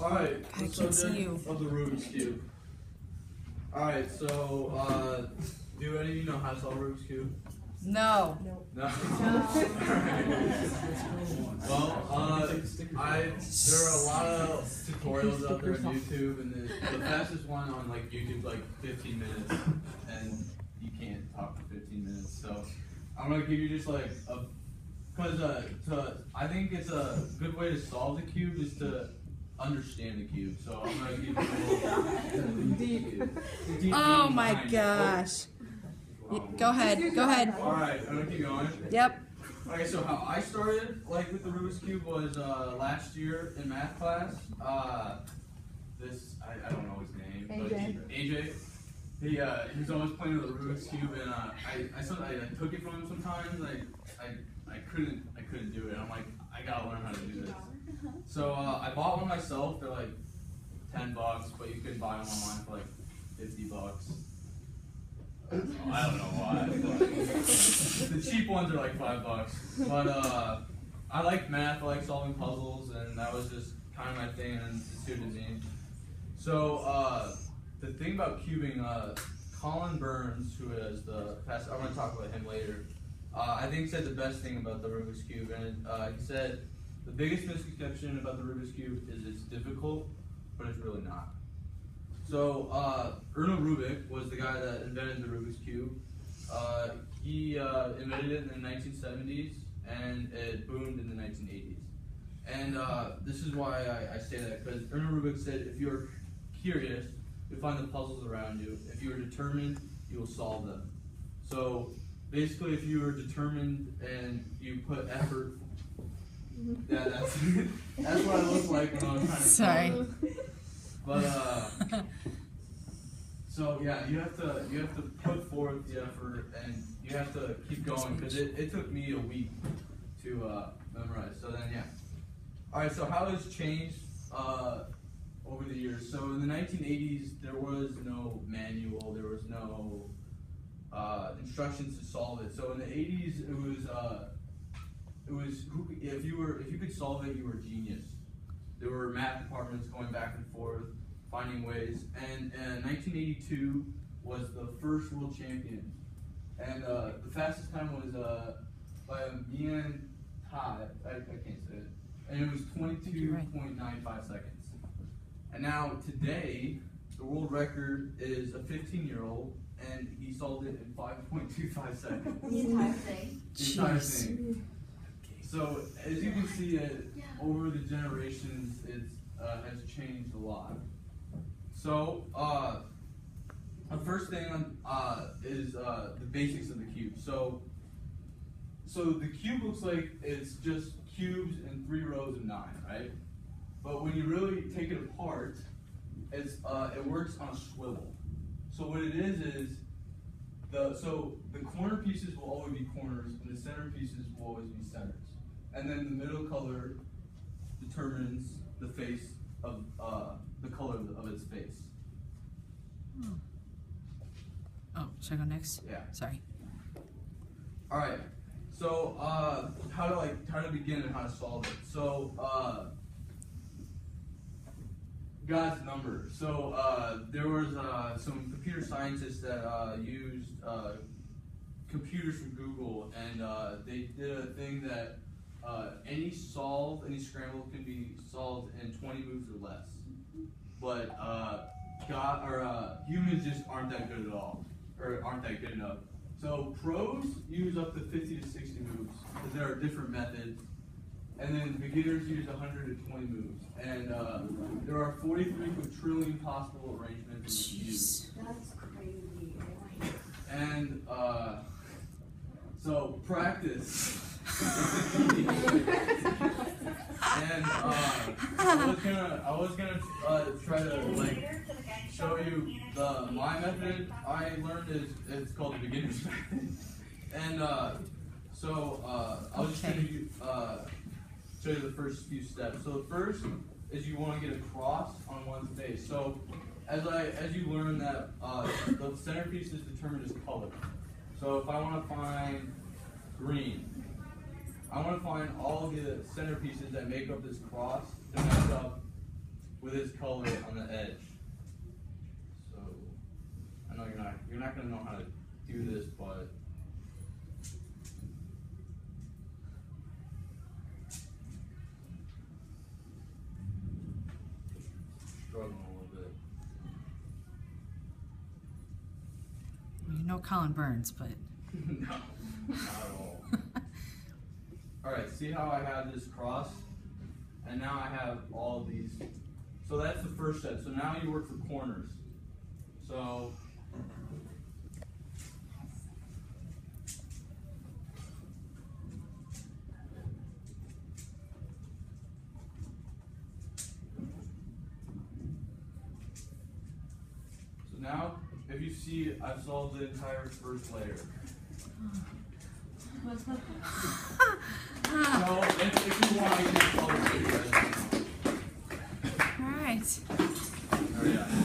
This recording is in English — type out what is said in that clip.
Alright, I the can't see subject you. of the Rubik's Cube. Alright, so, do any of you know how to solve Rubik's Cube? No. No? Well, there are a lot of tutorials out there on YouTube, and the fastest one on like YouTube is like 15 minutes, and you can't talk for 15 minutes. So I'm gonna give you just like I think it's a good way to solve the cube is to understand the cube. So I'm gonna give you a deep Oh my behind it. gosh. Go ahead. Go ahead. All right, I'm gonna keep going. Yep. Okay, so how I started like with the Rubik's Cube was last year in math class. I don't know his name, but AJ. He was always playing with the Rubik's Cube, and I took it from him sometimes. I couldn't do it. I'm like, I gotta learn how to do this. So I bought one myself. They're like $10, but you can buy them online for like $50. I don't know why. The cheap ones are like $5. But I like math. I like solving puzzles, and that was just kind of my thing, and it suited me. So the thing about cubing, Colin Burns, who is the pastor, I'm going to talk about him later. I think he said the best thing about the Rubik's Cube, and he said the biggest misconception about the Rubik's Cube is it's difficult, but it's really not. So Erno Rubik was the guy that invented the Rubik's Cube. He invented it in the 1970s, and it boomed in the 1980s. And this is why I say that, because Erno Rubik said if you're curious, you'll find the puzzles around you. If you are determined, you will solve them. So basically, if you are determined and you put effort, yeah, that's what I look like when I was trying to Sorry. solve it. But so yeah, you have to put forth the effort, and you have to keep going, because it took me a week to memorize. So then yeah. All right. So how has changed over the years? So in the 1980s, there was no manual. There was no instructions to solve it. So in the 80s, if you could solve it, you were a genius. There were math departments going back and forth, finding ways. And 1982 was the first world champion. And the fastest time was by Mian Tai. I can't say it. And it was 22.95 seconds. And now today, the world record is a 15-year-old, and he solved it in 5.25 seconds. The entire thing. The entire thing. So as you can see, over the generations, it has changed a lot. So the first thing is the basics of the cube. So the cube looks like it's just cubes in 3 rows of 9, right? But when you really take it apart, it works on a swivel. So what it is the corner pieces will always be corners, and the center pieces will always be centers. And then the middle color determines the face of the color of its face. Oh, should I go next? Yeah. Sorry. All right. So how to begin and how to solve it. So God's number. So there was some computer scientists that used computers from Google, and they did a thing that any scramble can be solved in 20 moves or less. But humans just aren't that good at all, or aren't that good enough. So pros use up to 50 to 60 moves, because there are different methods. And then beginners use 120 moves. And there are 43 quadrillion possible arrangements in the cube. That's crazy. And so practice. And I was gonna try to show you my method I learned is it's called the beginner's method. And I'll just show you the first few steps. So the first is you want to get a cross on one's face. So as you learn that the centerpiece is determined as color. So if I want to find green, I want to find all the centerpieces that make up this cross to match up with this color on the edge. So I know you're not gonna know how to do this, but struggling a little bit. You know Colin Burns, but No, not at all. Alright, see how I have this cross? And now I have all these. So that's the first set. So now you work for corners. So now, if you see, I've solved the entire first layer. So, if you want, I can color it. all right.